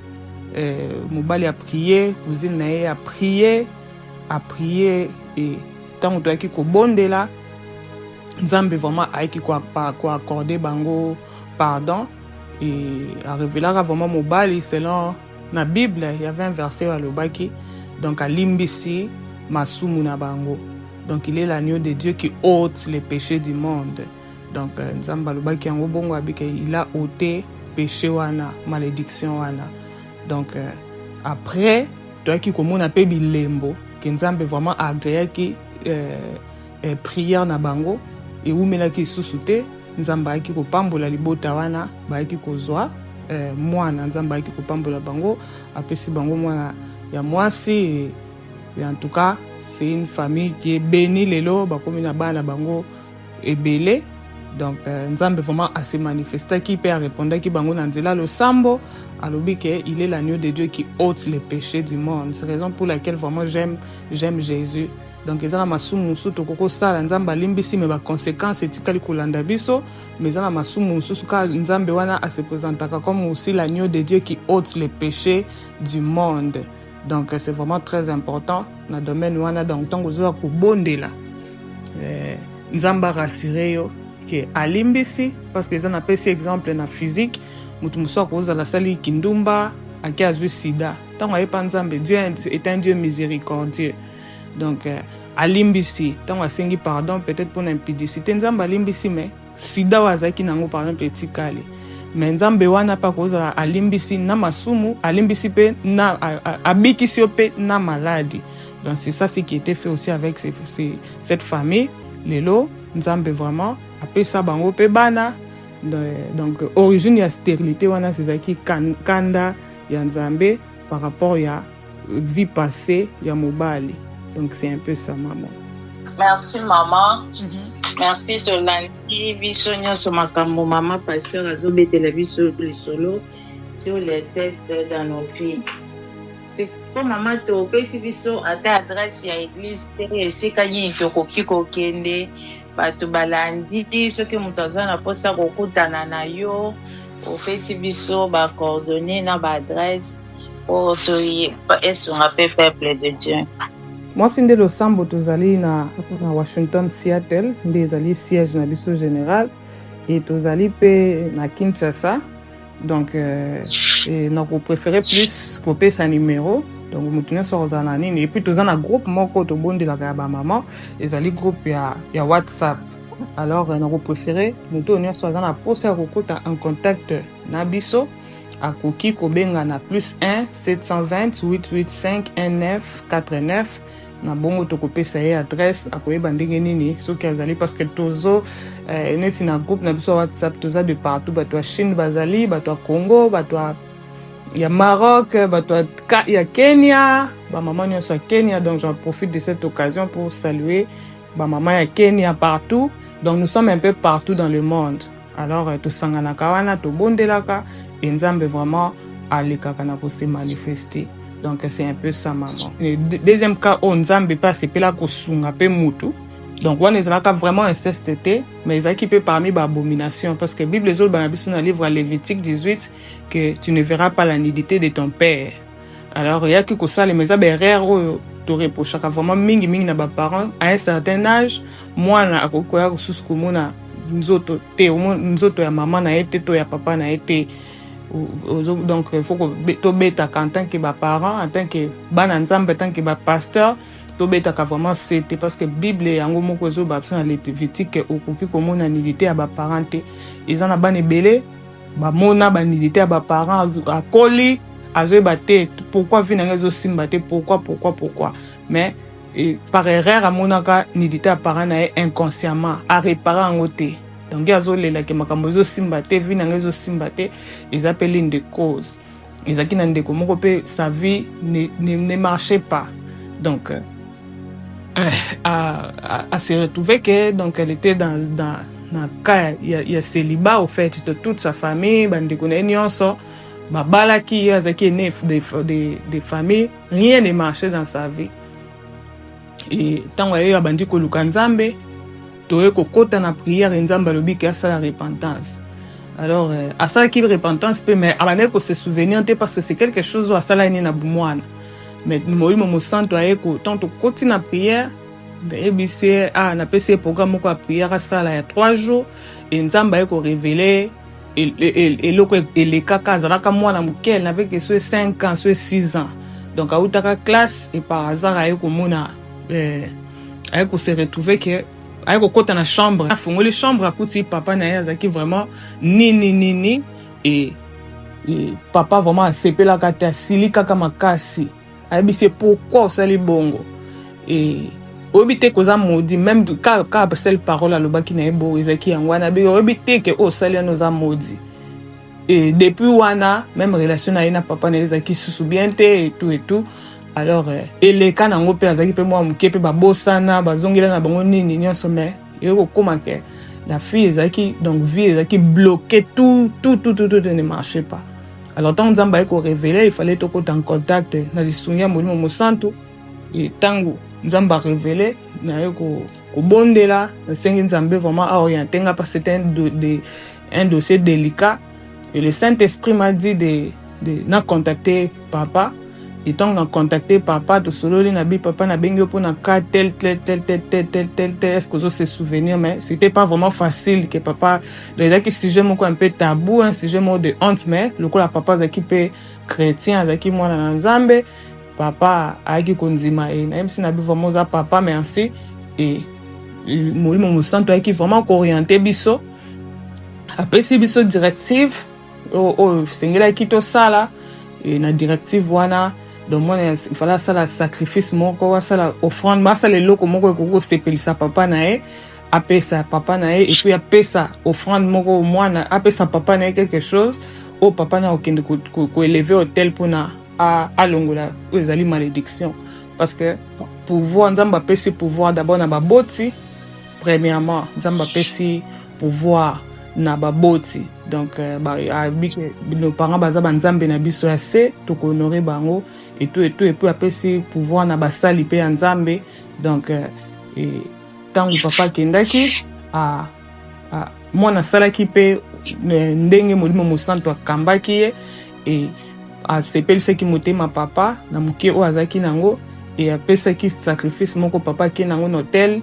[SPEAKER 2] mobali a prié cousine na ye a prié et tant to ki ko bondela nzambe vraiment aiki ko accorder bango pardon et a révéler vraiment mobali selon na Bible il y avait un verset à lobaki donc à limbisi masumu na bango. Donc il est l'agneau de Dieu qui ôte les péchés du monde. Donc nzamba lobaki yango bongo abike il a ôté péché wana malédiction wana. Donc après toi qui komona pe bilembo que nzambe vraiment agréaki prière na bango et umelaki susute nzamba aki ko pambola libota wana baaki ko zwa mwana nzamba aki ko pambola bango apesi bango mwana ya mwasi et en tout cas c'est une famille qui est bénie lelo bakomi na bana bango ebele. Donc nzambe vraiment a se manifesté qui peut répondre qui bango na nzela lo sambo alobi que il est l'agneau de Dieu qui ôte les péchés du monde. C'est la raison pour laquelle vraiment j'aime Jésus. Donc ezana masumu mususu koko sala nzamba limbisi me ba conséquences etikali kolanda biso mais ezana masumu mususu ka nzambe wana a se présentaka comme aussi l'agneau de Dieu qui ôte les péchés du monde. Donc c'est vraiment très important na domaine wana. Donc tango zo ko bondela nzamba rassurer yo que alimbisi parce que ezana pesi exemple na physique mutu muso ko za la sali kindumba aki azwi sida tango ayepa nzambe Dieu est un Dieu miséricordieux. Donc alimbisi tango asengi pardon peut-être pour l'impudicité nzamba alimbisi mais sida wazaki nango par exemple etikali mais nzambe wana pa koza alimbisi na masumu alimbisi pe na abikisi pe na maladie. Donc c'est ça ce qui était fait aussi avec cette famille lelo nzambe vraiment apesa bango pe bana. Donc origine ya stérilité wana c'est kanda ya nzambe par rapport ya vie passée ya mobali. Donc c'est un peu ça, maman.
[SPEAKER 1] Merci maman. Merci tolandi biso nyonso makambo mama pasteur azobetela biso lisolo sur les cestes dans nos pays. C'est pour maman topesi biso ata adresse ya église te esika nini tokoki kokende bato balandi soki moto aza na mposa kokutana na yo opesi biso bacoordonné na baadresse po toesunga mpe peuple de Dieu.
[SPEAKER 2] Mwasi nde losambo tozali na Washington, Seattle, nde ezali siège na biso général, et tozali pe na Kinshasa. Donc nako préféré plus kopesa numéro, donc mutu nyonso kozala na nini, et puis toza na groupe moko tobondelaka ya bamama, ezali groupe ya WhatsApp. Alors nako préféré mutu nyonso aza na posa ya kokota en contact na biso akoki kobenga na +1 720 885 1949 na bongo tokopesa ye adresse akoyeba ndenge nini soki azali, parce que tozo neti na groupe na biso WhatsApp toza de partout, bato ya Chine bazali, bato ya Congo, bato ya Maroc, bato ya Kenya, bamama nyonso ya Kenya. Donc j'en profite de cette occasion pour saluer bamama ya Kenya partout. Donc nous sommes un peu partout dans le monde. Alors tosanganaka wana tobondelaka et nzambe vraiment alekaka na ko se manifester. Donc c'est un peu ça, maman. Le deuxième cas, on nzambe pas c'est là ko sunga pe mutu. Donc on est là vraiment inceste, mais ils équipent parmi l'abomination, parce que la Bible est dans le livre Lévitique 18 que tu ne verras pas la nudité de ton père. Alors il y a que ça les mes aberreurs te reprochent vraiment mingi na ba parents à un certain âge. Moi na akokoya sous komona nzoto ya maman na été to ya papa na été. Donc il faut que to beta en tant que ba parents, en tant que ban nzambe, en tant que ba pasteur to beta vraiment c'était, parce que Bible yango moko zo ba na Lévitique okoki komona nudité ya ba parents te. Ils en a ban ebele ba mona ba nudité ya ba parents akoli azoba te. Pourquoi vina zo simba te? Pourquoi? Mais par erreur amonaka nudité ya parents na inconsciemment à réparer en côté. Donc azolela ke makambo zo simba te, vina zo simba te, ils appellent une des causes. Ils a qui nan de komoko pe sa vie ne marchait pas. Donc à se retrouver que donc elle était dans cas il y a célibat au fait de toute sa famille, bande nyonso babala qui azaki né des familles, rien ne marchait dans sa vie. Et tant que bandi ko lukanzambe toye kokota na prière nzamba lobi ki asala repentance. Alors asala ki repentance pe, mais abane ko se souvenir te, parce que c'est quelque chose asala ni na bumwana. Mais moi mo santo ayeko tant to koti na prière de BC na PC programme ko prière asala ya 3 jours et nzamba ayeko révéler et loko ele kaka zalaka mwana mukel avec que 5 ans, 6 ans. Donc autaka classe et par hasard ayeko mona ayeko se retrouver que ayeko kota na chambre afungoli chambre akuti papa na yazaki vraiment ni et papa vraiment asepela kata sili kaka makasi. Ayebi c'est pourquoi osali bongo et obité koza maudit, même ka seule parole alobaki na ebo ezaki yangwana be obité ke osali anoza maudit. Et depuis wana même relation na ina papa na ezaki susu bien te et tout. Alors eleka nango pe azaki pe moi muke pe babosana bazongela na bango nini nyonso, mais yoko koma ke la fille ezaki donc vie ezaki bloqué, tout ne marchait pas. Alors tant nzamba eko révéler, il fallait toko en contact na lisunya molimo mosanto et tango nzamba révéler na eko kobondela na sengi nzambe vraiment a orienté nga, parce que c'était un dossier délicat et le Saint-Esprit m'a dit de na contacter papa. Et tant qu'on a contacté papa, tout solo na bi papa na bengi pour na cas tel est-ce que vous se souvenir, mais c'était pas vraiment facile que papa déjà que sujet moko un peu tabou, un sujet mot de honte, mais le coup la papa zaki pe chrétien zaki mwana na nzambe papa aki konzima et même si na bi vraiment za papa merci et molimo mo santo aki vraiment orienté biso après si biso directive o sengela kito sala et na directive wana. Donc moi il fallait ça la sacrifice moko ça la offrande, ça les loko moko ko sepelisa papa na e apesa papa na ye et puis apesa offrande moko mwana apesa papa na ye quelque chose o papa na okende ko élever hôtel pona a longola ezali malédiction parce que pouvoir nzamba apesi pouvoir d'abord na baboti premièrement nzamba apesi pouvoir na baboti donc nos parents baza banzambe na biso ya se to honorer bango et puis apesi pouvoir na basali pe ya nzambe donc tango papa kendaki mwana asalaki mpe ndenge molimo mosantu akambaki ye e asepelisaki motema papa na moke oyo azalaki nango e apesaki sacrifice moko papa ake nango na hotel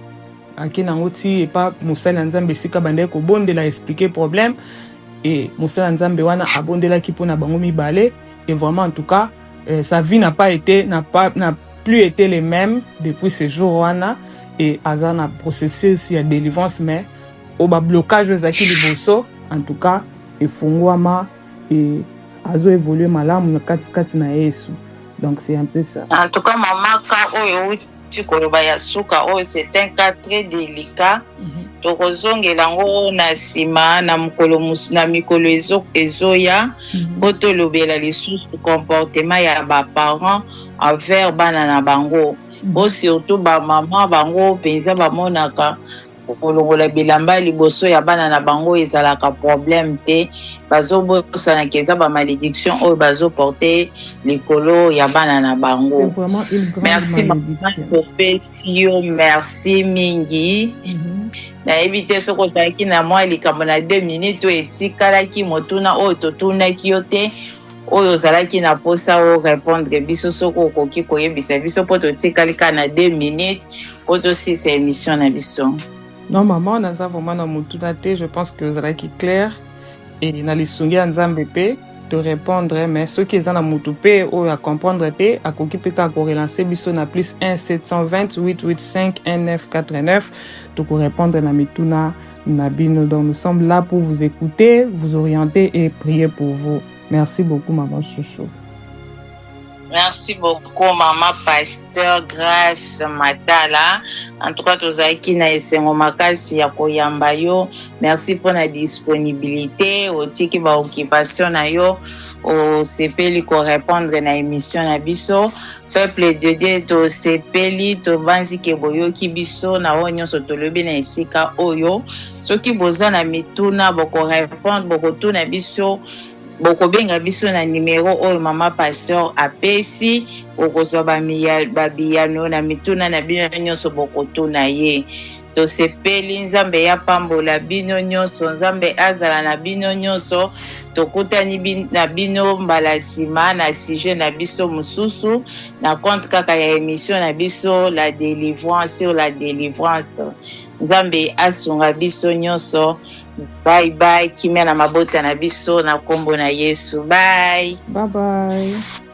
[SPEAKER 2] ake nango ti epa mosali ya nzambe esika bandaki kobondela expliquer problème et mosali ya nzambe wana abondelaki mpo na bango mibale et vraiment en tout cas sa vie n'a plus été les mêmes depuis ce jour wana et aza na processus ya délivrance mais au blocage ezaki liboso en tout cas efungwama et azo évoluer malamu na kati na Yesu donc c'est un peu ça.
[SPEAKER 1] En tout cas maman ka oyo uti koloba ya suka oyo c'est un cas très délicat tokozongela ngo na sima na mikolo ezoya po tolobela lisusu comportement ya baparent envers bana na bango o surtout bamama bango mpenza bamonaka kolongola bilamba liboso ya bana na bango ezalaka problème te bazobosanaka eza bamalédiction oyo bazoporte likolo ya bana na bango.
[SPEAKER 2] C'est vraiment une grande
[SPEAKER 1] merci
[SPEAKER 2] malédiction.
[SPEAKER 1] Merci merci mingi nayebi te soki ozalaki na mwa likambo na 2 minutes oyo etikalaki motuna oyo totunaki yo te oyo ozalaki na posa o répondre biso soki okoki koyebisa biso mpo totikali kaka na 2 minutes mpo tosisa émission na biso.
[SPEAKER 2] Non maman naza vraiment na motuna te je pense que ozalaki clair et na lisungi ya nzambe mpe to répondre mais soki eza na motu mpe oyo acomprendre te akoki mpe kaka korelance biso na plus 1 720 885 1989 tokorépondre na mituna na bino. Donc nous sommes là pour vous écouter, vous orienter et prier pour vous. Merci beaucoup maman chouchou.
[SPEAKER 1] Merci beaucoup maman pasteur Grace Matala. En tout cas tozalaki na esengo makasi ya koyamba yo. Merci pour la disponibilité otiki ba occupation na yo o sepeli ko répondre na émission na biso. Peuple de Dieu to sepeli to banzi ke boyoki biso na onyo so tolobi na esika oyo. Soki boza na mituna boko répondre boko tuna biso bokobenga biso na numéro oyo mama pasteur apesi okozwa babiyano na mituna na bino nyonso bokotuna ye tosepeli nzambe ya pambola bino nyonso nzambe azala na bino nyonso tokutani na bino mbala nsima na sujet na biso mosusu na compte kaka ya émission na biso la délivrance sur la délivrance nzambe asunga biso nyonso. Bye bye kimia na mabota na biso na kombo na Yesu. Bye.
[SPEAKER 2] Bye bye.